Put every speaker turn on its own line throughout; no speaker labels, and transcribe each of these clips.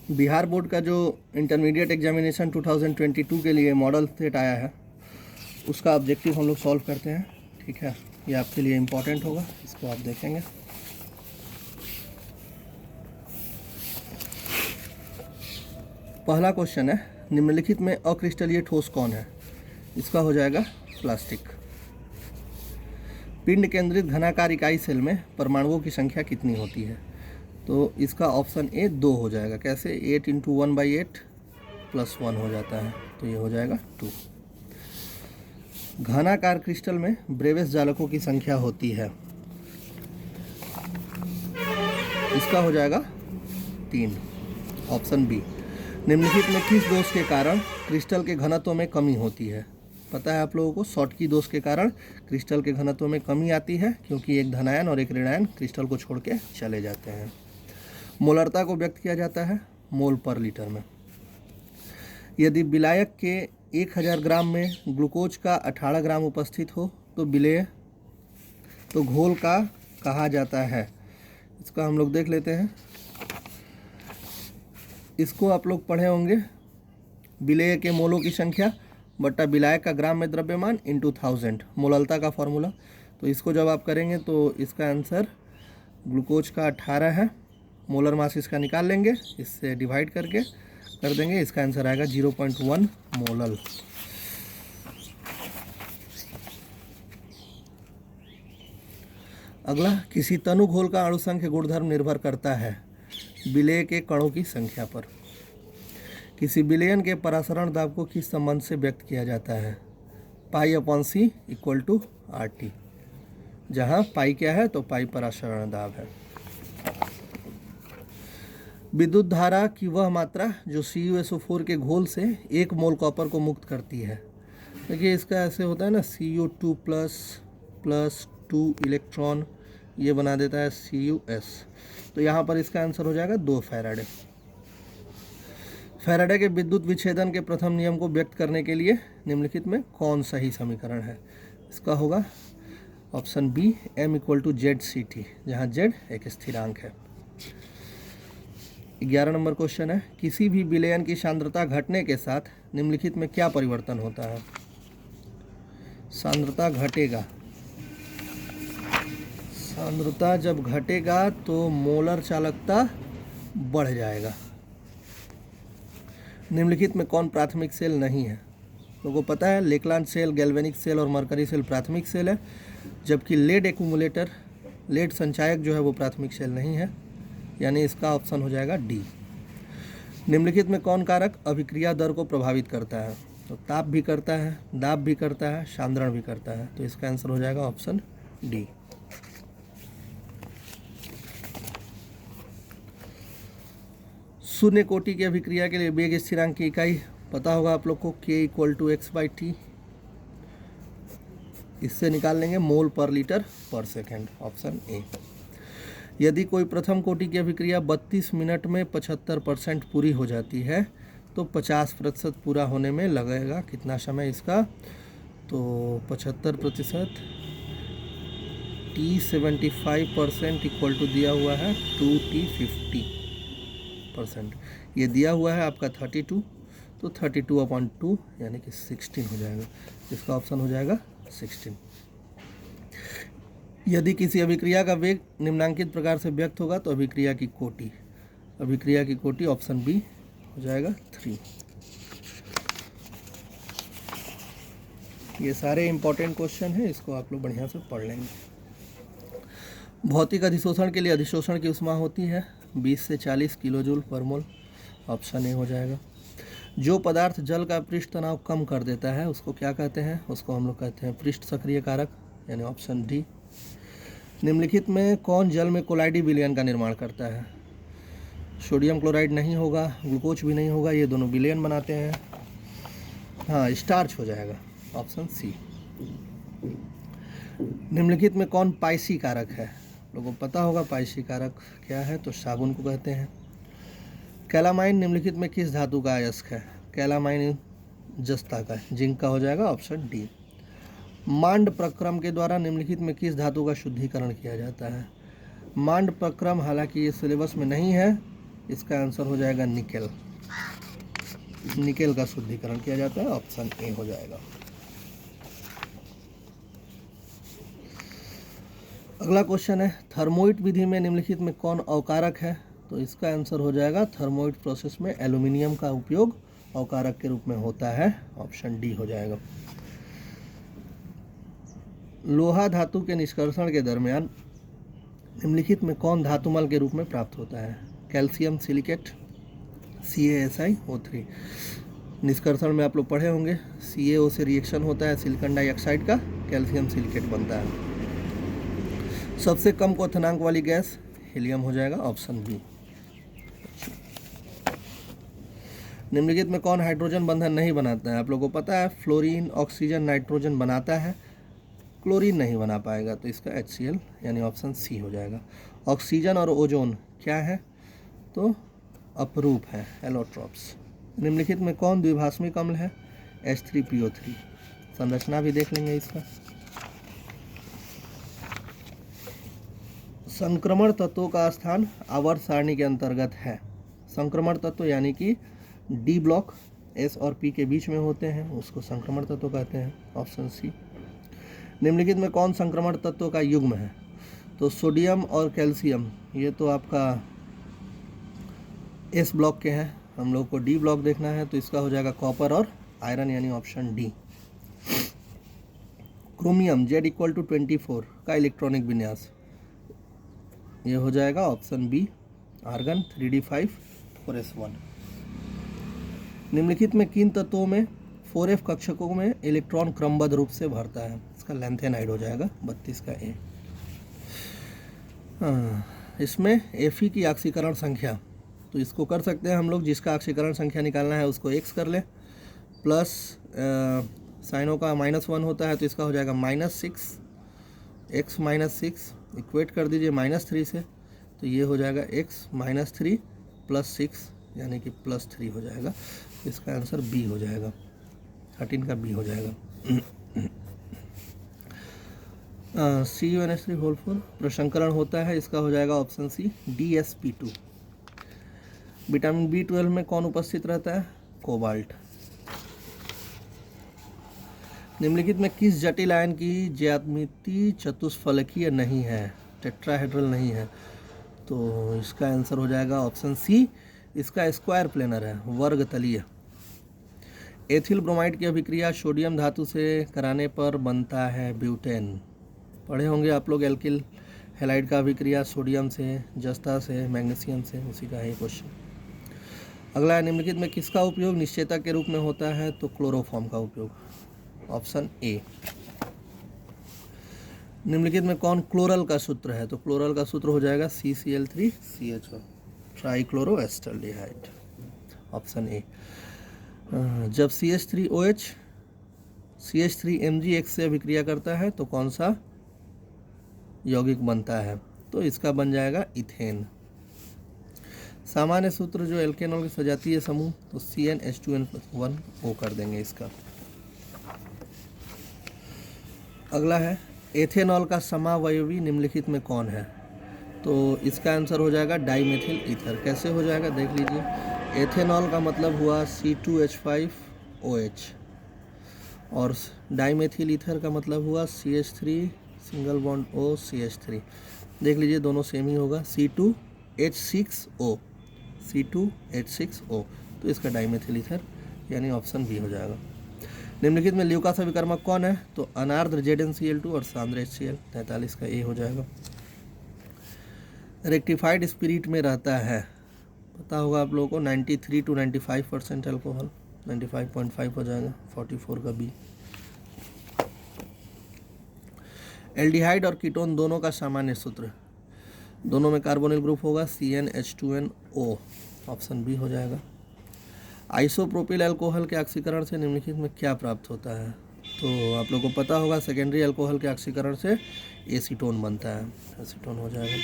Bihar board का जो intermediate examination 2022 के लिए मॉडल सेट आया है उसका ऑब्जेक्टिव हम लोग सॉल्व करते हैं। ठीक है, ये आपके लिए इम्पोर्टेंट होगा, इसको आप देखेंगे। पहला क्वेश्चन है, निम्नलिखित में अक्रिस्टलीय ठोस कौन है? इसका हो जाएगा प्लास्टिक। पिंड केंद्रित घनाकार इकाई सेल में परमाणुओं की संख्या कितनी होती है? तो इसका ऑप्शन ए 2 हो जाएगा। कैसे? 8 × 1/8 + 1 हो जाता है, तो ये हो जाएगा 2। घनाकार क्रिस्टल में ब्रेविस जालकों की संख्या होती है, इसका हो जाएगा 3, ऑप्शन बी। निम्नलिखित में किस दोष के कारण क्रिस्टल के घनत्व में कमी होती है? पता है आप लोगों को, शॉटकी दोष के कारण क्रिस्टल के घनत्व में कमी आती है, क्योंकि एक धनायन और एक ऋणायन क्रिस्टल को छोड़ के चले जाते हैं। मोलरता को व्यक्त किया जाता है मोल पर लीटर में। यदि विलायक के 1000 ग्राम में ग्लूकोज का 18 ग्राम उपस्थित हो तो विलेय तो घोल का कहा जाता है। इसका हम लोग देख लेते हैं। इसको आप लोग पढ़े होंगे, विलेय के मोलों की संख्या बट्टा विलायक का ग्राम में द्रव्यमान × 1000, मोललता का फॉर्मूला। तो इसको जब आप करेंगे तो इसका आंसर ग्लूकोज का 18 है, मोलर मास इसका निकाल लेंगे, इससे डिवाइड करके कर देंगे, इसका आंसर आएगा 0.1 मोलल। अगला, किसी तनु घोल का अणुसंख्य गुणधर्म निर्भर करता है विलेय के कणों की संख्या पर। किसी विलयन के परासरण दाब को किस संबंध से व्यक्त किया जाता है? π/c = RT, जहाँ पाई क्या है तो पाई परासरण दाब है। विद्युत धारा की वह मात्रा जो CuSO4 के घोल से 1 मोल कॉपर को मुक्त करती है। देखिए इसका ऐसे होता है ना, Cu2+ 2 इलेक्ट्रॉन ये बना देता है Cus, तो यहाँ पर इसका आंसर हो जाएगा 2 फैराडे। फैराडे के विद्युत विच्छेदन के प्रथम नियम को व्यक्त करने के लिए निम्नलिखित में कौन सही समीकरण है? इसका होगा ऑप्शन बी, M = ZCT, जहाँ Z एक स्थिरांक है। 11 नंबर क्वेश्चन है, किसी भी विलयन की सांद्रता घटने के साथ निम्नलिखित में क्या परिवर्तन होता है? सांद्रता घटेगा, सांद्रता जब घटेगा तो मोलर चालकता बढ़ जाएगा। निम्नलिखित में कौन प्राथमिक सेल नहीं है? लोगों को पता है, लेकलैंड सेल, गैल्वेनिक सेल और मरकरी सेल प्राथमिक सेल है, जबकि लेड एक्यूमुलेटर, लेड संचायक जो है वो प्राथमिक सेल नहीं है, यानी इसका ऑप्शन हो जाएगा डी। निम्नलिखित में कौन कारक अभिक्रिया दर को प्रभावित करता है? तो ताप भी करता है, दाब भी करता है, सांद्रण भी करता है, तो इसका आंसर हो जाएगा ऑप्शन डी। शून्य कोटि की अभिक्रिया के लिए वेग स्थिरांक की इकाई पता होगा आप लोग को, K = x/t, इससे निकाल लेंगे मोल पर लीटर पर सेकेंड, ऑप्शन ए। यदि कोई प्रथम कोटि की अभिक्रिया 32 मिनट में 75% पूरी हो जाती है तो 50% पूरा होने में लगेगा कितना समय इसका? तो 75% T 75% = दिया हुआ है 2T 50%, ये दिया हुआ है आपका 32, तो 32/2 यानी कि 16 हो जाएगा, इसका ऑप्शन हो जाएगा 16। यदि किसी अभिक्रिया का वेग निम्नांकित प्रकार से व्यक्त होगा तो अभिक्रिया की कोटि ऑप्शन बी हो जाएगा 3। ये सारे इंपॉर्टेंट क्वेश्चन हैं, इसको आप लोग बढ़िया से पढ़ लेंगे। भौतिक अधिशोषण के लिए अधिशोषण की उष्मा होती है 20 से 40 किलोजूल पर मोल, ऑप्शन ए हो जाएगा। जो पदार्थ जल का पृष्ठ तनाव कम कर देता है उसको क्या कहते हैं? उसको हम लोग कहते हैं पृष्ठ सक्रिय कारक, यानी ऑप्शन डी। निम्नलिखित में कौन जल में कोलाइडी विलयन का निर्माण करता है? सोडियम क्लोराइड नहीं होगा, ग्लूकोज भी नहीं होगा, ये दोनों विलयन बनाते हैं। हाँ, स्टार्च हो जाएगा, ऑप्शन सी। निम्नलिखित में कौन पाइसी कारक है? लोगों को पता होगा पाइसी कारक क्या है, तो साबुन को कहते हैं। कैलामाइन निम्नलिखित में किस धातु का अयस्क है? कैलामाइन जस्ता का है, जिंक का हो जाएगा, ऑप्शन डी। मांड प्रक्रम के द्वारा निम्नलिखित में किस धातु का शुद्धिकरण किया जाता है? मांड प्रक्रम हालांकि ये सिलेबस में नहीं है, इसका आंसर हो जाएगा निकेल। निकेल का शुद्धिकरण किया जाता है, ऑप्शन ए हो जाएगा। अगला क्वेश्चन है, थर्मोइट विधि में निम्नलिखित में कौन अवकारक है? तो इसका आंसर हो जाएगा, थर्मोइट प्रोसेस में एल्यूमिनियम का उपयोग अवकारक के रूप में होता है, ऑप्शन डी हो जाएगा। लोहा धातु के निष्कर्षण के दरमियान निम्नलिखित में कौन धातुमल के रूप में प्राप्त होता है? Calcium silicate, CaSiO3। निष्कर्षण में आप लोग पढ़े होंगे, CaO से रिएक्शन होता है सिलिकॉन डाइऑक्साइड का, कैल्शियम सिलिकेट बनता है। सबसे कम क्वथनांक वाली गैस हीलियम हो जाएगा, ऑप्शन बी। निम्नलिखित में कौन हाइड्रोजन बंधन नहीं बनाता है? आप लोगों को पता है, फ्लोरीन ऑक्सीजन नाइट्रोजन बनाता है, क्लोरीन नहीं बना पाएगा, तो इसका HCl यानी ऑप्शन सी हो जाएगा। ऑक्सीजन और ओजोन क्या है? तो अपरूप है, एलोट्रॉप्स। निम्नलिखित में कौन द्विभाषमिक अम्ल है? H3PO3। संरचना भी देख लेंगे इसका। संक्रमण तत्वों का स्थान आवर्त सारणी के अंतर्गत है। संक्रमण तत्व यानी कि डी ब्लॉक S और P के बीच में होते हैं, उसको संक्रमण तत्व कहते हैं, ऑप्शन सी। निम्नलिखित में कौन संक्रमण तत्व का युग्म है? तो सोडियम और कैल्शियम, ये तो आपका S ब्लॉक के हैं, हम लोग को D ब्लॉक देखना है, तो इसका हो जाएगा कॉपर और आयरन यानी ऑप्शन डी। क्रोमियम Z=24 का इलेक्ट्रॉनिक विन्यास, ये हो जाएगा option B, argon 3d5 4s1। निम्नलिखित में किन तत्वों में 4f कक्षकों में इलेक्ट्रॉन क्रमबद्ध रूप से भरता है? इसका लैंथेनाइड हो जाएगा, 32 का ए। इसमें Fe की ऑक्सीकरण संख्या, तो इसको कर सकते हैं हम लोग, जिसका ऑक्सीकरण संख्या निकालना है उसको x कर ले, प्लस साइनों का -1 होता है, तो इसका हो जाएगा -6, x -6 इक्वेट कर दीजिए -3 से, तो ये हो जाएगा x -3 + 6 यानी कि +3 हो जाएगा। इसका आंसर बी हो जाएगा, 13 का बी हो जाएगा। CuNH3 प्रसंकरण होता है, इसका हो जाएगा option C, DsP2। Vitamin B12 में कौन उपस्थित रहता है? कोबाल्ट। निम्नलिखित में किस जटिल आयन की ज्यामिति चतुष्फलकीय नहीं है, टेट्राहेड्रल नहीं है? तो इसका आंसर हो जाएगा ऑप्शन सी, इसका स्क्वायर प्लेनर है, वर्ग तलीय। एथिल ब्रोमाइड की अभिक्रिया सोडियम धातु से कराने पर बनता है ब्यूटेन। पढ़े होंगे आप लोग, एल्किल हैलाइड का अभिक्रिया सोडियम से, जस्ता से, मैग्नीशियम से, उसी का है क्वेश्चन। अगला है, निम्नलिखित में किसका उपयोग निश्चेतक के रूप में होता है? तो क्लोरोफॉर्म का उपयोग, ऑप्शन ए। निम्नलिखित में कौन क्लोरल का सूत्र है? तो क्लोरल का सूत्र हो जाएगा CCl3CHO, ट्राइक्लोरोएस्टल्डिहाइड, ऑप्शन ए। जब CH3OH CH3MgX से अभिक्रिया करता है तो कौन सा यौगिक बनता है? तो इसका बन जाएगा इथेन। सामान्य सूत्र जो एल्केनॉल के सजातीय समूह, तो CnH2n+1O कर देंगे इसका। अगला है, एथेनॉल का समावयवी निम्नलिखित में कौन है? तो इसका आंसर हो जाएगा डाईमेथिल ईथर। कैसे हो जाएगा देख लीजिए, एथेनॉल का मतलब हुआ C2H5OH और डाईमेथिल ईथर का मतलब हुआ CH3 single bond O CH3। देख लीजिए दोनों सेम ही होगा, C2H6O, C2H6O, तो इसका डाईमेथिल ईथर यानी ऑप्शन बी हो जाएगा। निम्नलिखित में ल्यूकास अभिकर्मक कौन है? तो अनार्द्र ZnCl2 और सांद्र HCl, 43 का ए हो जाएगा। रेक्टिफाइड स्पिरिट में रहता है, पता होगा आप लोगों को, 93 to 95% एल्कोहल, 95.5 हो जाएगा, 44 का बी। एल्डिहाइड और कीटोन दोनों का सामान्य सूत्र, दोनों में कार्बोनिल ग्रुप होगा CnH2nO, ऑप्शन बी हो जाएगा। आइसोप्रोपिल अल्कोहल के ऑक्सीकरण से निम्नलिखित में क्या प्राप्त होता है? तो आप लोगों को पता होगा, सेकेंडरी अल्कोहल के ऑक्सीकरण से एसीटोन बनता है, एसीटोन हो जाएगा।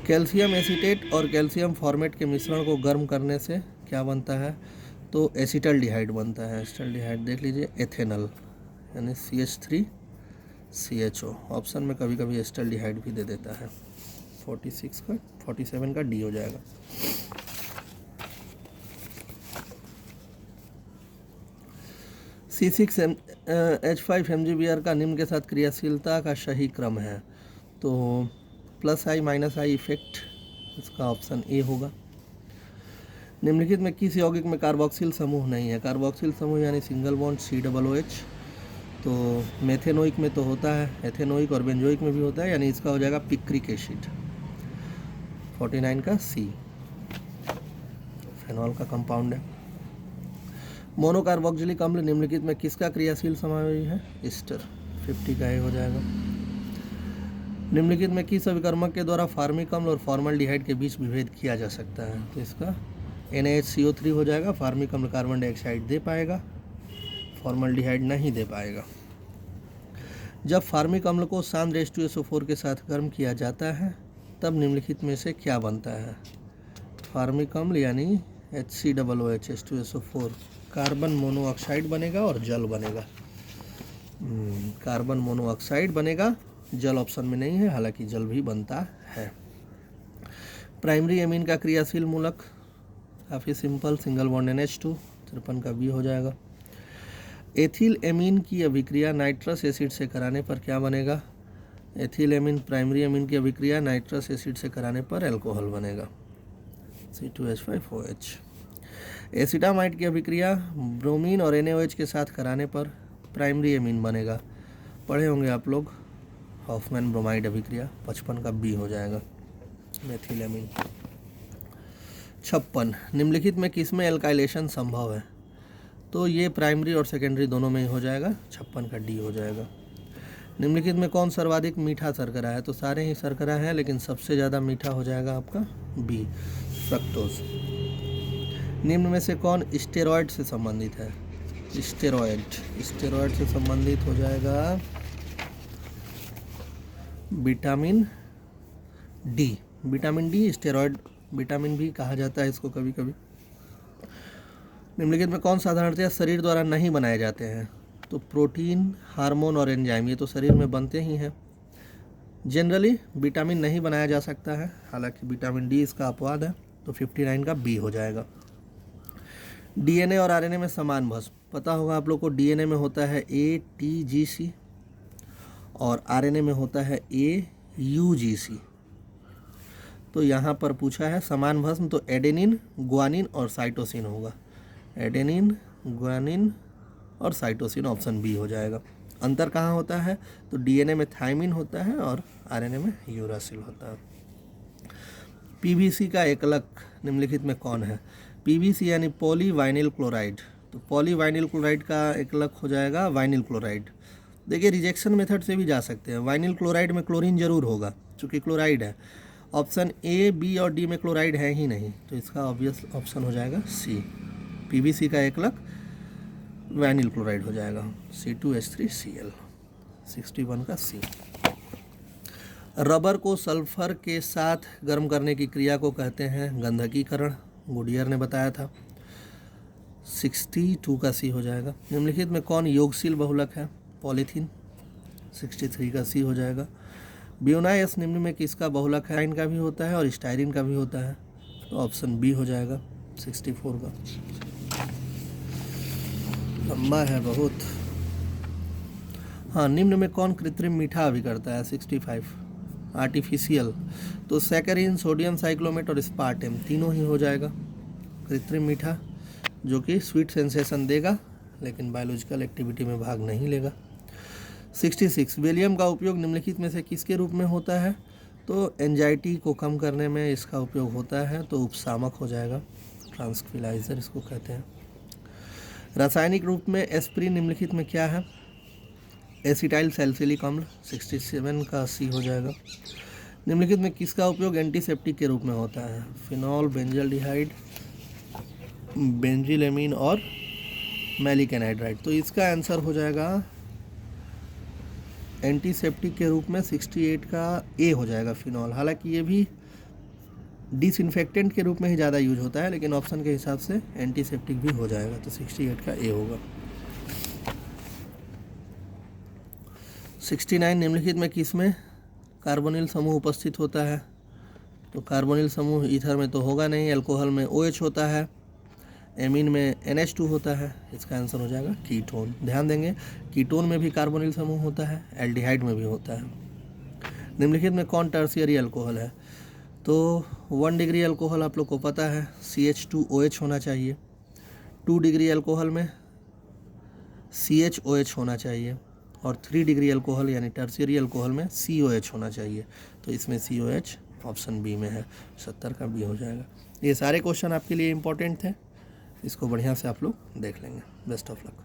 कैल्शियम एसीटेट और कैल्शियम फॉर्मेट के मिश्रण को गर्म करने से क्या बनता है? तो एसिटल्डिहाइड बनता है, एसिटल्डिहाइड देख लीजिए, एथेनल यानी CH3CHO, ऑप्शन में कभी कभी एसिटल्डिहाइड भी दे देता है। 47 का डी हो जाएगा। C6H5 MgBr का निम्न के साथ क्रियाशीलता का सही क्रम है, तो +I -I इफेक्ट, इसका ऑप्शन ए होगा। निम्नलिखित में किस यौगिक में कार्बोक्सिल समूह नहीं है? कार्बोक्सिल समूह यानी सिंगल बॉन्ड COOH, तो मेथेनोइक में तो होता है, एथेनोइक और बेंजोइक में भी होता है, यानी इसका हो जाएगा पिक्रिक एसिड, 49 का सी, फेनॉल का कंपाउंड है। मोनोकार्बोक्सिलिक अम्ल निम्नलिखित में किसका क्रियाशील समावेशी है? ईस्टर, 50 का ए हो जाएगा। निम्नलिखित में किस अभिकर्मक के द्वारा फार्मिक अम्ल और फॉर्मल्डिहाइड के बीच विभेद किया जा सकता है? तो इसका NaHCO3 हो जाएगा। फार्मिक अम्ल कार्बन डाइऑक्साइड दे पाएगा, फॉर्मल्डिहाइड नहीं दे पाएगा। जब फार्मिक अम्ल को सांद्र H2SO4 के साथ गर्म किया जाता है तब निम्नलिखित में से क्या बनता है? फार्मिक अम्ल यानी HCOOH H2SO4 कार्बन मोनोऑक्साइड बनेगा और जल बनेगा। कार्बन मोनोऑक्साइड बनेगा, जल ऑप्शन में नहीं है, हालांकि जल भी बनता है। प्राइमरी एमीन का क्रियाशील मूलक काफ़ी सिंपल, सिंगल बॉन्ड NH2, 53 का बी हो जाएगा। एथिल एमीन की अभिक्रिया नाइट्रस एसिड से कराने पर क्या बनेगा? एथिल एमीन प्राइमरी एमीन की अभिक्रिया नाइट्रस एसिड से कराने पर अल्कोहल बनेगा, C2H5OH। एसिटामाइड की अभिक्रिया ब्रोमीन और NaOH के साथ कराने पर प्राइमरी एमीन बनेगा, पढ़े होंगे आप लोग, हॉफमैन ब्रोमाइड अभिक्रिया, 55 का बी हो जाएगा, मेथिल एमीन। 56 निम्नलिखित में किसमें एल्काइलेशन संभव है? तो ये प्राइमरी और सेकेंडरी दोनों में ही हो जाएगा, 56 का डी हो जाएगा। निम्नलिखित में कौन सर्वाधिक मीठा शर्करा है? तो सारे ही शर्करा हैं, लेकिन सबसे ज़्यादा मीठा हो जाएगा आपका बी, फ्रक्टोज। निम्न में से कौन स्टेरॉयड से संबंधित है? स्टेरॉयड से संबंधित हो जाएगा vitamin D. Vitamin D steroid vitamin भी कहा जाता है इसको कभी कभी। निम्नलिखित में कौन साधारणतया शरीर द्वारा नहीं बनाए जाते हैं? तो प्रोटीन, हार्मोन और एंजाइम, ये तो शरीर में बनते ही हैं। जनरली विटामिन नहीं बनाया जा सकता है, हालांकि विटामिन डी इसका अपवाद है, तो 59 का बी हो जाएगा। डीएनए और आरएनए में समान भस्म, पता होगा आप लोग को, डीएनए में होता है ATGC और आरएनए में होता है AUGC। तो यहाँ पर पूछा है समान भस्म, तो एडेनिन, ग्वानिन और साइटोसिन होगा, एडेनिन, ग्वानिन और साइटोसिन, ऑप्शन बी हो जाएगा। अंतर कहाँ होता है? तो डीएनए में थायमिन होता है और आरएनए में यूरासिल होता है। पीवीसी का एकलक निम्नलिखित में कौन है? पीवीसी यानी पॉलीवाइनिल क्लोराइड, तो पॉलीवाइनिल क्लोराइड का एकलक हो जाएगा वाइनिल क्लोराइड। देखिए रिजेक्शन मेथड से भी जा सकते हैं। वाइनिल क्लोराइड में क्लोरीन जरूर होगा चूँकि क्लोराइड है। ऑप्शन ए, बी और डी में क्लोराइड है ही नहीं, तो इसका ऑब्वियस ऑप्शन हो जाएगा सी। पीवीसी का एकलक वाइनिल क्लोराइड हो जाएगा, C2H3Cl, 61 का सी। रबर को सल्फर के साथ गर्म करने की क्रिया को कहते हैं गंधकीकरण, गुडियर ने बताया था, 62 का सी हो जाएगा। निम्नलिखित में कौन योगशील बहुलक है? पॉलीथीन, 63 का सी हो जाएगा। ब्यूनाइस निम्न में किसका बहुलक है? का भी होता है और स्टाइरिन का भी होता है, तो ऑप्शन बी हो जाएगा, 64 का। लंबा है बहुत। हाँ, निम्न में कौन कृत्रिम मीठा भी करता है? 65 आर्टिफिशियल, तो सैकरीन, सोडियम साइक्लोमेट और स्पार्टेम, तीनों ही हो जाएगा कृत्रिम मीठा, जो कि स्वीट सेंसेशन देगा लेकिन बायोलॉजिकल एक्टिविटी में भाग नहीं लेगा। 66 बेलियम का उपयोग निम्नलिखित में से किसके रूप में होता है? तो एंजाइटी को कम करने में इसका उपयोग होता है, तो उपशामक हो जाएगा, ट्रांसक्विलाइजर इसको कहते हैं। रासायनिक रूप में एस्प्रिन निम्नलिखित में क्या है? एसिटाइल सैलिसिलिक अम्ल, 67 का सी हो जाएगा। निम्नलिखित में किसका उपयोग एंटीसेप्टिक के रूप में होता है? फिनॉल, बेंजल्डिहाइड, बेंजिलेमीन और मैलिक एनहाइड्राइड, तो इसका आंसर हो जाएगा एंटीसेप्टिक के रूप में 68 का ए हो जाएगा, फिनॉल। हालांकि ये भी डिसइंफेक्टेंट के रूप में ही ज़्यादा यूज होता है, लेकिन ऑप्शन के हिसाब से एंटीसेप्टिक भी हो जाएगा, तो 68 का ए होगा। 69 निम्नलिखित में किस में कार्बोनिल समूह उपस्थित होता है? तो कार्बोनिल समूह ईथर में तो होगा नहीं, अल्कोहल में OH होता है, एमीन में NH2 होता है, इसका आंसर हो जाएगा कीटोन। ध्यान देंगे कीटोन में भी कार्बोनिल समूह होता है, एल्डिहाइड में भी होता है। निम्नलिखित में कौन टर्शियरी अल्कोहल है? तो 1 डिग्री अल्कोहल आप लोग को पता है CH2OH होना चाहिए, 2 डिग्री अल्कोहल में CHOH होना चाहिए, और 3 डिग्री अल्कोहल यानी टर्शियरी अल्कोहल में COH होना चाहिए। तो इसमें COH ऑप्शन बी में है, 70 का बी हो जाएगा। ये सारे क्वेश्चन आपके लिए इम्पोर्टेंट थे, इसको बढ़िया से आप लोग देख लेंगे। Best of luck.